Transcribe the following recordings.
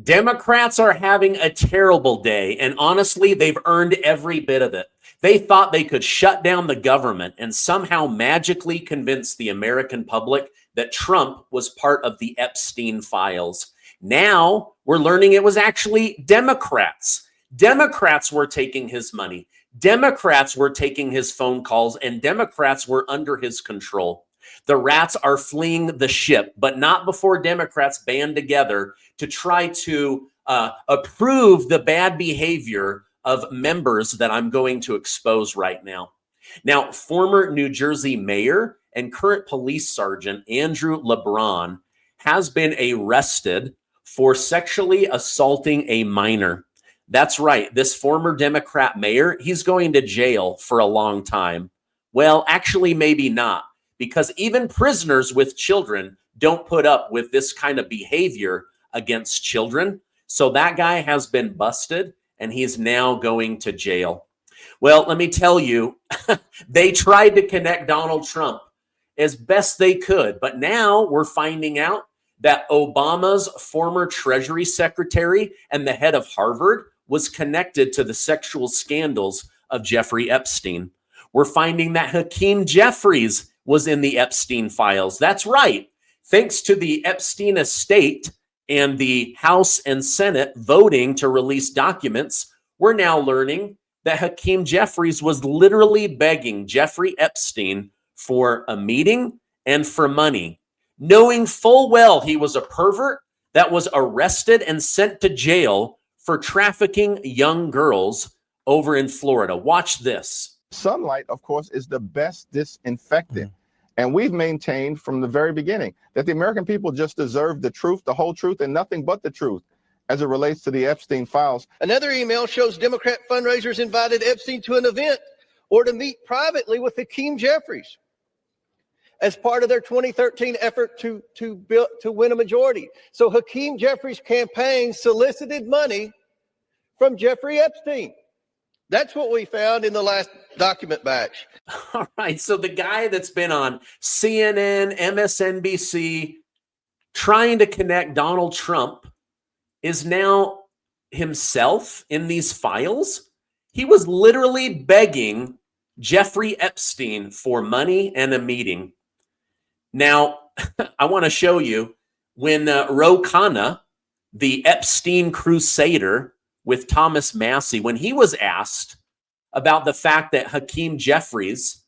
Democrats are having a terrible day, and honestly, they've earned every bit of it. They thought they could shut down the government and somehow magically convince the American public that Trump was part of the Epstein files. Now we're learning it was actually Democrats. Democrats were taking his money. Democrats were taking his phone calls, and Democrats were under his control. The rats are fleeing the ship, but not before Democrats band together to try to approve the bad behavior of members that I'm going to expose right now. Now, former New Jersey mayor and current police sergeant Andrew LaBruno has been arrested for sexually assaulting a minor. That's right. This former Democrat mayor, he's going to jail for a long time. Well, actually, maybe not, because even prisoners with children don't put up with this kind of behavior against children. So that guy has been busted and he's now going to jail. Well, let me tell you, they tried to connect Donald Trump as best they could, but now we're finding out that Obama's former Treasury Secretary and the head of Harvard was connected to the sexual scandals of Jeffrey Epstein. We're finding that Hakeem Jeffries was in the Epstein files. That's right. Thanks to the Epstein estate and the House and Senate voting to release documents, we're now learning that Hakeem Jeffries was literally begging Jeffrey Epstein for a meeting and for money, knowing full well he was a pervert that was arrested and sent to jail for trafficking young girls over in Florida. Watch this. Sunlight, of course, is the best disinfectant. And we've maintained from the very beginning that the American people just deserve the truth, the whole truth, and nothing but the truth as it relates to the Epstein files. Another email shows Democrat fundraisers invited Epstein to an event or to meet privately with Hakeem Jeffries as part of their 2013 effort to win a majority. So Hakeem Jeffries' campaign solicited money from Jeffrey Epstein. That's what we found in the last document batch. All right. So the guy that's been on CNN, MSNBC, trying to connect Donald Trump is now himself in these files. He was literally begging Jeffrey Epstein for money and a meeting. Now, I want to show you when Ro Khanna, the Epstein crusader with Thomas Massie, when he was asked about the fact that Hakeem Jeffries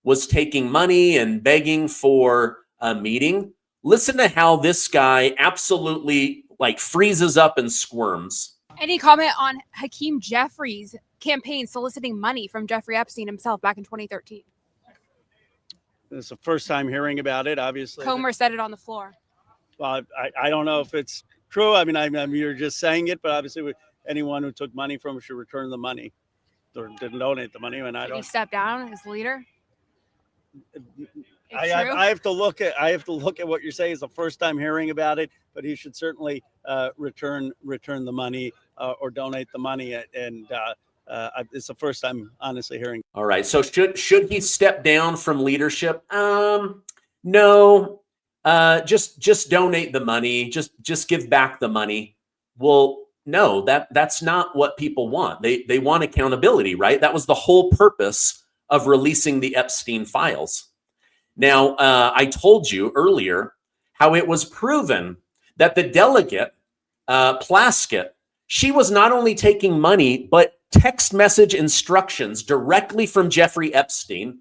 was taking money and begging for a meeting, listen to how this guy absolutely freezes up and squirms. Any comment on Hakeem Jeffries' campaign soliciting money from Jeffrey Epstein himself back in 2013? It's the first time hearing about it, obviously. Comer said it on the floor. Well, I don't know if it's true. I mean, you're just saying it, but obviously anyone who took money from him should return the money or didn't donate the money. And Did he step down as leader? I have to look at what you're saying. It's the first time hearing about it, but he should certainly return the money or donate the money. And it's the first time honestly hearing. All right. So should he step down from leadership? No. Just donate the money. Just give back the money. Well, no, that's not what people want. They want accountability, right? That was the whole purpose of releasing the Epstein files. Now, I told you earlier how it was proven that the delegate, Plaskett, she was not only taking money, but text message instructions directly from Jeffrey Epstein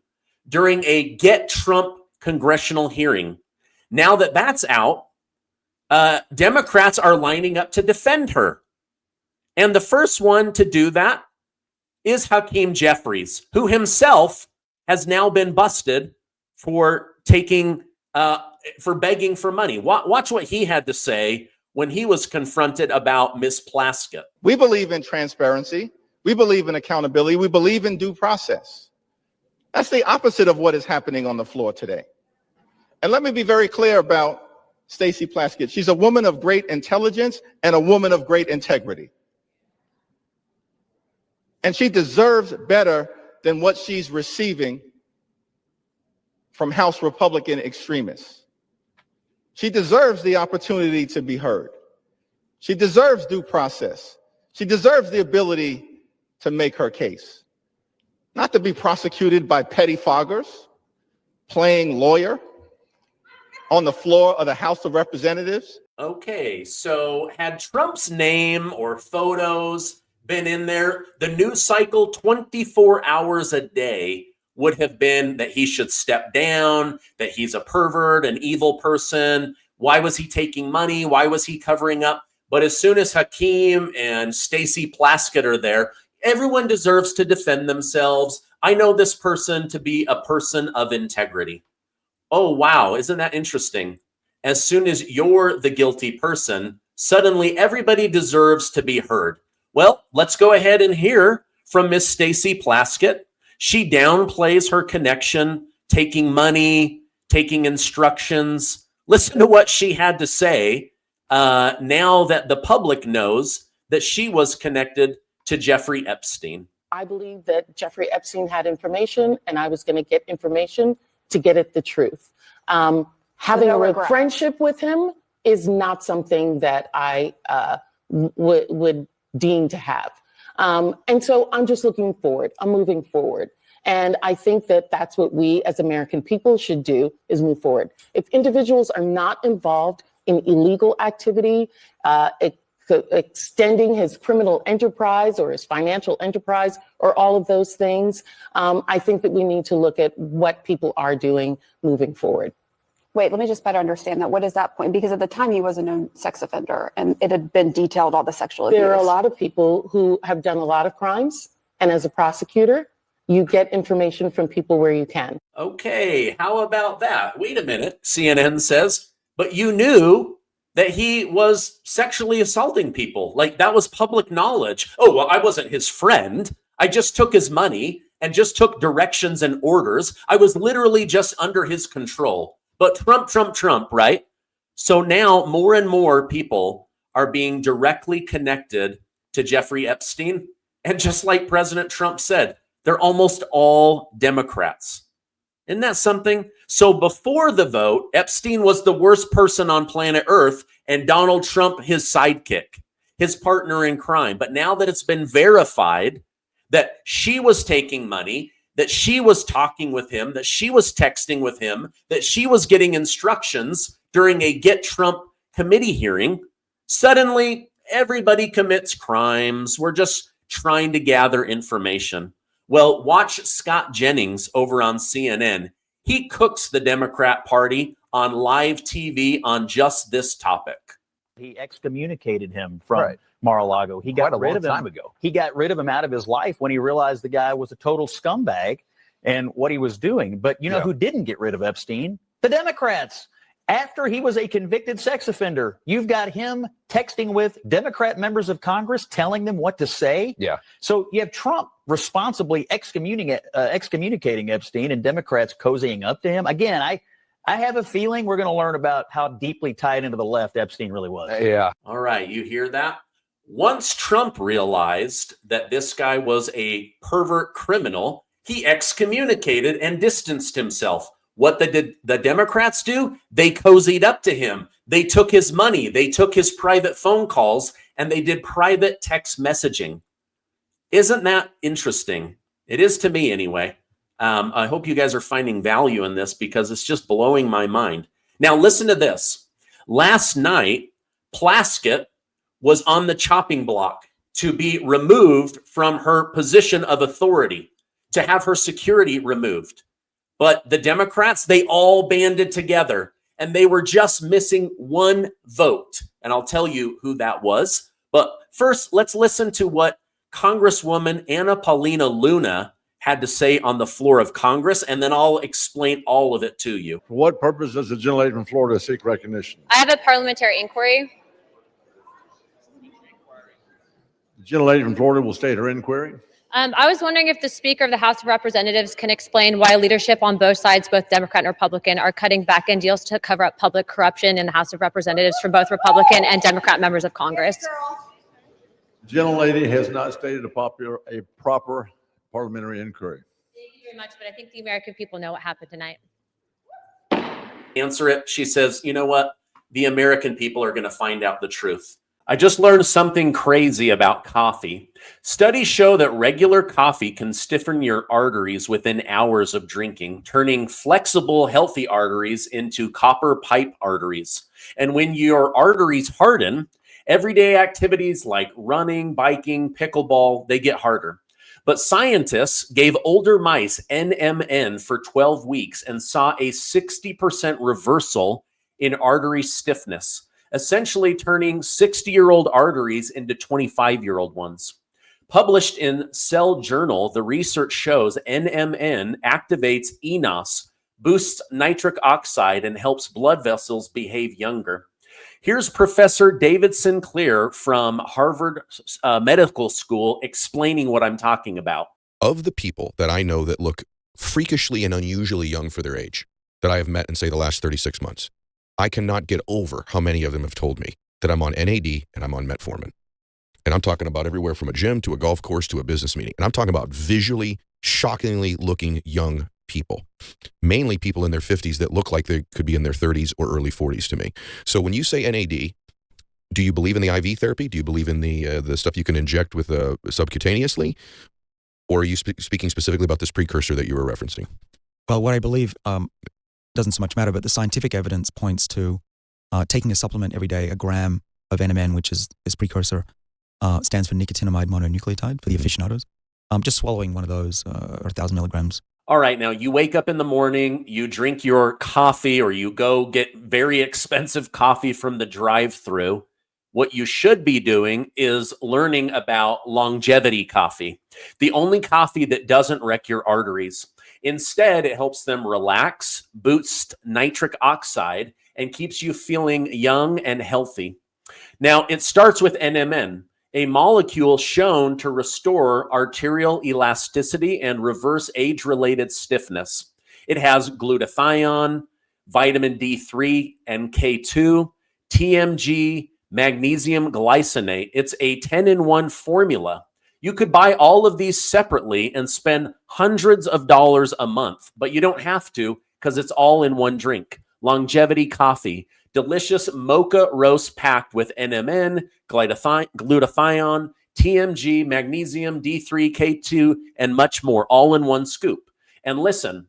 during a Get Trump congressional hearing. Now that that's out, Democrats are lining up to defend her. And the first one to do that is Hakeem Jeffries, who himself has now been busted for begging for money. Watch what he had to say when he was confronted about Miss Plaskett. We believe in transparency. We believe in accountability. We believe in due process. That's the opposite of what is happening on the floor today. And let me be very clear about Stacey Plaskett. She's a woman of great intelligence and a woman of great integrity. And she deserves better than what she's receiving from House Republican extremists. She deserves the opportunity to be heard. She deserves due process. She deserves the ability to make her case, not to be prosecuted by petty foggers, playing lawyer on the floor of the House of Representatives. Okay, so had Trump's name or photos been in there, the news cycle 24 hours a day would have been that he should step down, that he's a pervert, an evil person. Why was he taking money? Why was he covering up? But as soon as Hakeem and Stacey Plaskett are there, everyone deserves to defend themselves. I know this person to be a person of integrity. Oh, wow. Isn't that interesting? As soon as you're the guilty person, suddenly everybody deserves to be heard. Well, let's go ahead and hear from Miss Stacey Plaskett. She downplays her connection, taking money, taking instructions. Listen to what she had to say now that the public knows that she was connected to Jeffrey Epstein. I believe that Jeffrey Epstein had information, and I was going to get information to get at the truth. Having a friendship with him is not something that I would deem to have. And so I'm just looking forward. I'm moving forward. And I think that that's what we as American people should do, is move forward. If individuals are not involved in illegal activity, extending his criminal enterprise or his financial enterprise or all of those things, I think that we need to look at what people are doing moving forward. Wait, let me just better understand that. What is that point? Because at the time he was a known sex offender and it had been detailed all the sexual abuse. There are a lot of people who have done a lot of crimes. And as a prosecutor, you get information from people where you can. Okay, how about that? Wait a minute, CNN says, but you knew that he was sexually assaulting people. Like, that was public knowledge. Oh, well, I wasn't his friend. I just took his money and just took directions and orders. I was literally just under his control. But Trump, right? So now more and more people are being directly connected to Jeffrey Epstein. And just like President Trump said, they're almost all Democrats. Isn't that something? So before the vote, Epstein was the worst person on planet Earth and Donald Trump his sidekick, his partner in crime. But now that it's been verified that she was taking money, that she was talking with him, that she was texting with him, that she was getting instructions during a Get Trump committee hearing, suddenly everybody commits crimes. We're just trying to gather information. Well, watch Scott Jennings over on CNN. He cooks the Democrat Party on live TV on just this topic. He excommunicated him from Mar-a-Lago. He got rid of him. He got rid of him out of his life when he realized the guy was a total scumbag and what he was doing. But you know who didn't get rid of Epstein? The Democrats. After he was a convicted sex offender, you've got him texting with Democrat members of Congress, telling them what to say. Yeah. So you have Trump responsibly excommunicating Epstein and Democrats cozying up to him. Again, I have a feeling we're going to learn about how deeply tied into the left Epstein really was. Yeah. All right. You hear that? Once Trump realized that this guy was a pervert criminal, he excommunicated and distanced himself. What did the Democrats do? They cozied up to him. They took his money. They took his private phone calls, and they did private text messaging. Isn't that interesting? It is to me anyway. I hope you guys are finding value in this because it's just blowing my mind. Now, listen to this. Last night, Plaskett was on the chopping block to be removed from her position of authority, to have her security removed. But the Democrats, they all banded together and they were just missing one vote. And I'll tell you who that was. But first, let's listen to what Congresswoman Anna Paulina Luna had to say on the floor of Congress, and then I'll explain all of it to you. For what purpose does the gentlelady from Florida seek recognition? I have a parliamentary inquiry. The gentlelady from Florida will state her inquiry. I was wondering if the Speaker of the House of Representatives can explain why leadership on both sides, both Democrat and Republican, are cutting back-end deals to cover up public corruption in the House of Representatives from both Republican and Democrat members of Congress. The gentlelady has not stated a proper parliamentary inquiry. Thank you very much, but I think the American people know what happened tonight. Answer it. She says, you know what? The American people are going to find out the truth. I just learned something crazy about coffee. Studies show that regular coffee can stiffen your arteries within hours of drinking, turning flexible, healthy arteries into copper pipe arteries. And when your arteries harden, everyday activities like running, biking, pickleball, they get harder. But scientists gave older mice NMN for 12 weeks and saw a 60% reversal in artery stiffness, essentially turning 60-year-old arteries into 25-year-old ones. Published in Cell Journal, the research shows NMN activates eNOS, boosts nitric oxide, and helps blood vessels behave younger. Here's Professor David Sinclair from Harvard Medical School explaining what I'm talking about. Of the people that I know that look freakishly and unusually young for their age, that I have met in, say, the last 36 months, I cannot get over how many of them have told me that I'm on NAD and I'm on metformin. And I'm talking about everywhere from a gym to a golf course to a business meeting. And I'm talking about visually, shockingly looking young people, mainly people in their 50s that look like they could be in their 30s or early 40s to me. So when you say NAD, do you believe in the IV therapy? Do you believe in the stuff you can inject with subcutaneously? Or are you speaking specifically about this precursor that you were referencing? Well, what I believe doesn't so much matter, but the scientific evidence points to taking a supplement every day, a gram of NMN, which is this precursor, stands for nicotinamide mononucleotide for the aficionados. Just swallowing one of those, or 1,000 milligrams. All right, now you wake up in the morning, you drink your coffee, or you go get very expensive coffee from the drive-thru. What you should be doing is learning about longevity coffee, the only coffee that doesn't wreck your arteries. Instead, it helps them relax, boosts nitric oxide, and keeps you feeling young and healthy. Now, it starts with NMN, a molecule shown to restore arterial elasticity and reverse age-related stiffness. It has glutathione, vitamin D3 and K2, TMG, magnesium glycinate. It's a 10-in-1 formula. You could buy all of these separately and spend hundreds of dollars a month, but you don't have to because it's all in one drink. Longevity coffee. Delicious mocha roast packed with NMN, glutathione, TMG, magnesium, D3, K2, and much more, all in one scoop. And listen,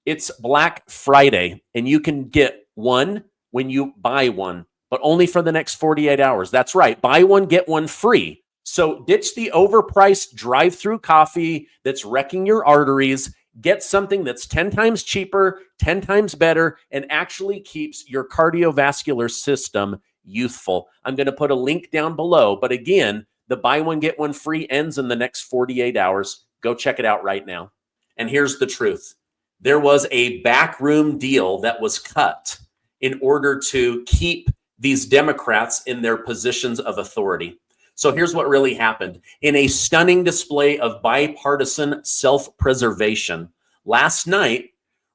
it's Black Friday, and you can get one when you buy one, but only for the next 48 hours. That's right. Buy one, get one free. So ditch the overpriced drive-through coffee that's wrecking your arteries. Get something that's 10 times cheaper, 10 times better, and actually keeps your cardiovascular system youthful. I'm going to put a link down below. But again, the buy one, get one free ends in the next 48 hours. Go check it out right now. And here's the truth. There was a backroom deal that was cut in order to keep these Democrats in their positions of authority. So here's what really happened. In a stunning display of bipartisan self-preservation, last night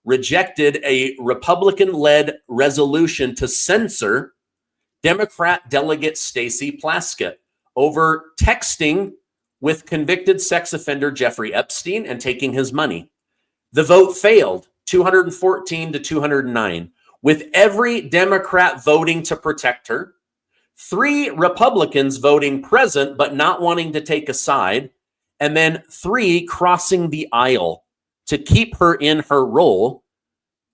rejected a Republican-led resolution to censor Democrat delegate Stacey Plaskett over texting with convicted sex offender Jeffrey Epstein and taking his money. The vote failed, 214 to 209, with every Democrat voting to protect her, 3 Republicans voting present but not wanting to take a side, and then 3 crossing the aisle to keep her in her role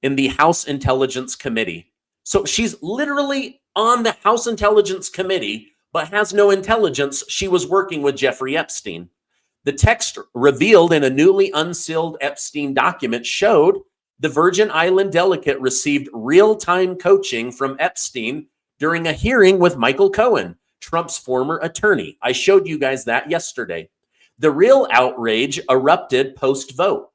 in the House Intelligence Committee. So she's literally on the House Intelligence Committee but has no intelligence. She was working with Jeffrey Epstein. The text revealed in a newly unsealed Epstein document showed the Virgin Island delegate received real-time coaching from Epstein during a hearing with Michael Cohen, Trump's former attorney. I showed you guys that yesterday. The real outrage erupted post-vote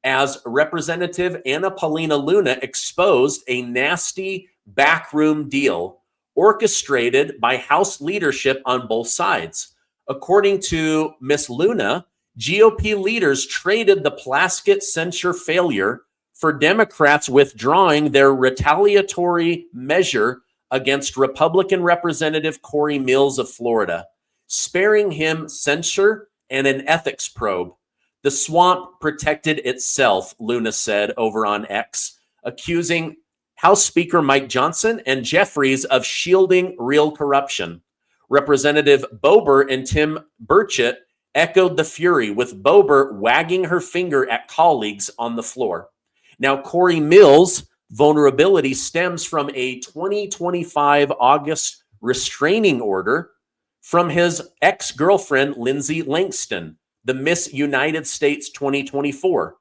as Representative Anna Paulina Luna exposed a nasty backroom deal orchestrated by House leadership on both sides. According to Miss Luna, GOP leaders traded the Plaskett censure failure for Democrats withdrawing their retaliatory measure against Republican Representative Corey Mills of Florida, sparing him censure and an ethics probe. The swamp protected itself, Luna said over on X, accusing House Speaker Mike Johnson and Jeffries of shielding real corruption. Representative Boebert and Tim Burchett echoed the fury, with Boebert wagging her finger at colleagues on the floor. Now, Corey Mills' vulnerability stems from a 2025 August restraining order from his ex-girlfriend, Lindsay Langston, the Miss United States 2024.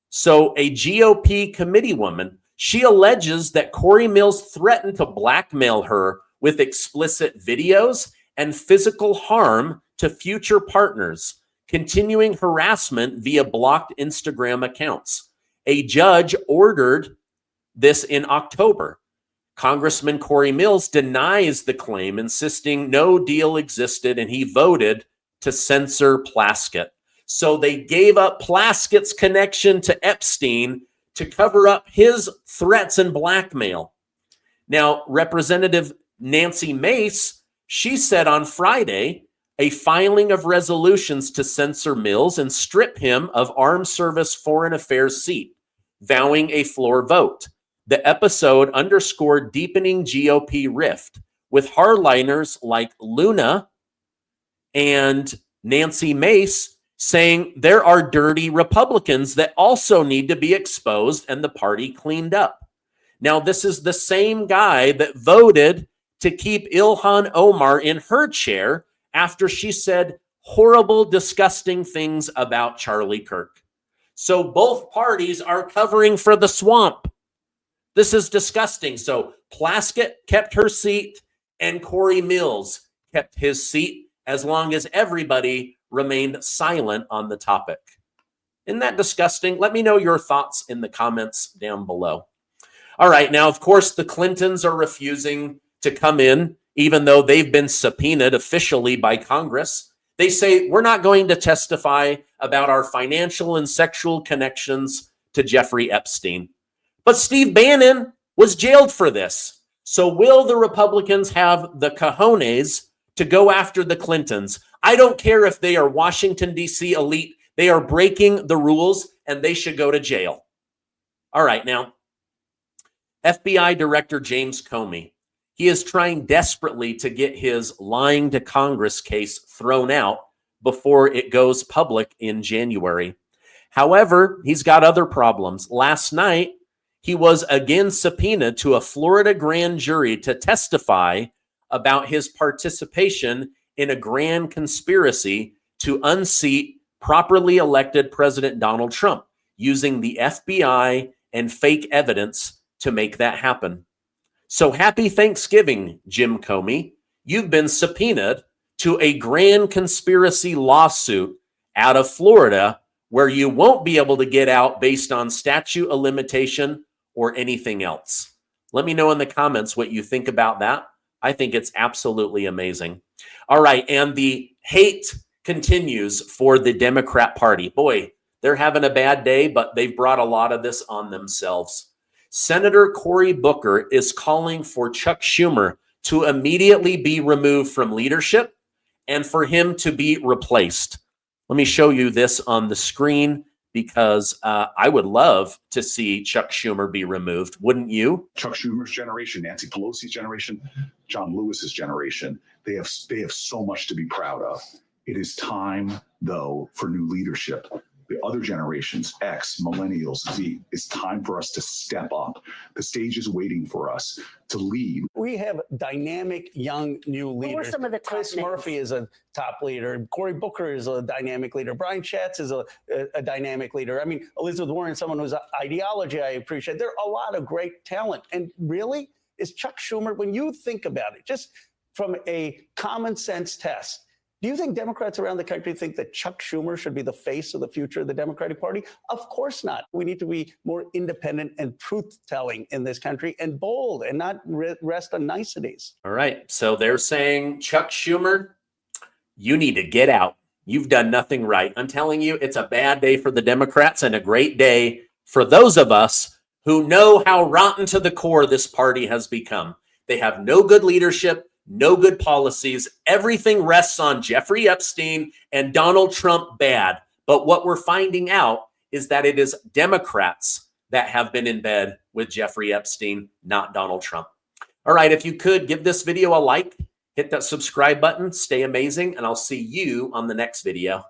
So a GOP committee woman, she alleges that Corey Mills threatened to blackmail her with explicit videos and physical harm to future partners, continuing harassment via blocked Instagram accounts. A judge ordered this in October. Congressman Corey Mills denies the claim, insisting no deal existed, and he voted to censor Plaskett. So they gave up Plaskett's connection to Epstein to cover up his threats and blackmail. Now, Representative Nancy Mace, she said on Friday, a filing of resolutions to censor Mills and strip him of Armed Service Foreign Affairs seat, vowing a floor vote. The episode underscored deepening GOP rift, with hardliners like Luna and Nancy Mace saying there are dirty Republicans that also need to be exposed and the party cleaned up. Now, this is the same guy that voted to keep Ilhan Omar in her chair after she said horrible, disgusting things about Charlie Kirk. So both parties are covering for the swamp. This is disgusting. So Plaskett kept her seat and Corey Mills kept his seat as long as everybody remained silent on the topic. Isn't that disgusting? Let me know your thoughts in the comments down below. All right, now, of course, the Clintons are refusing to come in, even though they've been subpoenaed officially by Congress. They say, we're not going to testify about our financial and sexual connections to Jeffrey Epstein. But Steve Bannon was jailed for this. So will the Republicans have the cojones to go after the Clintons? I don't care if they are Washington, D.C. elite. They are breaking the rules and they should go to jail. All right, now, FBI Director James Comey, he is trying desperately to get his lying to Congress case thrown out before it goes public in January. However, he's got other problems. Last night, he was again subpoenaed to a Florida grand jury to testify about his participation in a grand conspiracy to unseat properly elected President Donald Trump, using the FBI and fake evidence to make that happen. So happy Thanksgiving, Jim Comey. You've been subpoenaed to a grand conspiracy lawsuit out of Florida where you won't be able to get out based on statute of limitation or anything else. Let me know in the comments what you think about that. I think it's absolutely amazing. All right, and the hate continues for the Democrat Party. Boy, they're having a bad day, but they've brought a lot of this on themselves. Senator Cory Booker is calling for Chuck Schumer to immediately be removed from leadership and for him to be replaced. Let me show you this on the screen because I would love to see Chuck Schumer be removed. Wouldn't you? Chuck Schumer's generation, Nancy Pelosi's generation, John Lewis's generation, they have so much to be proud of. It is time, though, for new leadership. The other generations, X, millennials, Z, it's time for us to step up. The stage is waiting for us to lead. We have dynamic, young, new leaders. Who are some of the top Chris names? Murphy is a top leader. Cory Booker is a dynamic leader. Brian Schatz is a dynamic leader. I mean, Elizabeth Warren, someone whose ideology I appreciate. There are a lot of great talent. And really, is Chuck Schumer, when you think about it, just from a common sense test, do you think Democrats around the country think that Chuck Schumer should be the face of the future of the Democratic Party? Of course not. We need to be more independent and truth-telling in this country and bold and not rest on niceties. All right. So they're saying, Chuck Schumer, you need to get out. You've done nothing right. I'm telling you, it's a bad day for the Democrats and a great day for those of us who know how rotten to the core this party has become. They have no good leadership, no good policies. Everything rests on Jeffrey Epstein and Donald Trump bad. But what we're finding out is that it is Democrats that have been in bed with Jeffrey Epstein, not Donald Trump. All right, if you could give this video a like Hit that subscribe button, stay amazing, and I'll see you on the next video.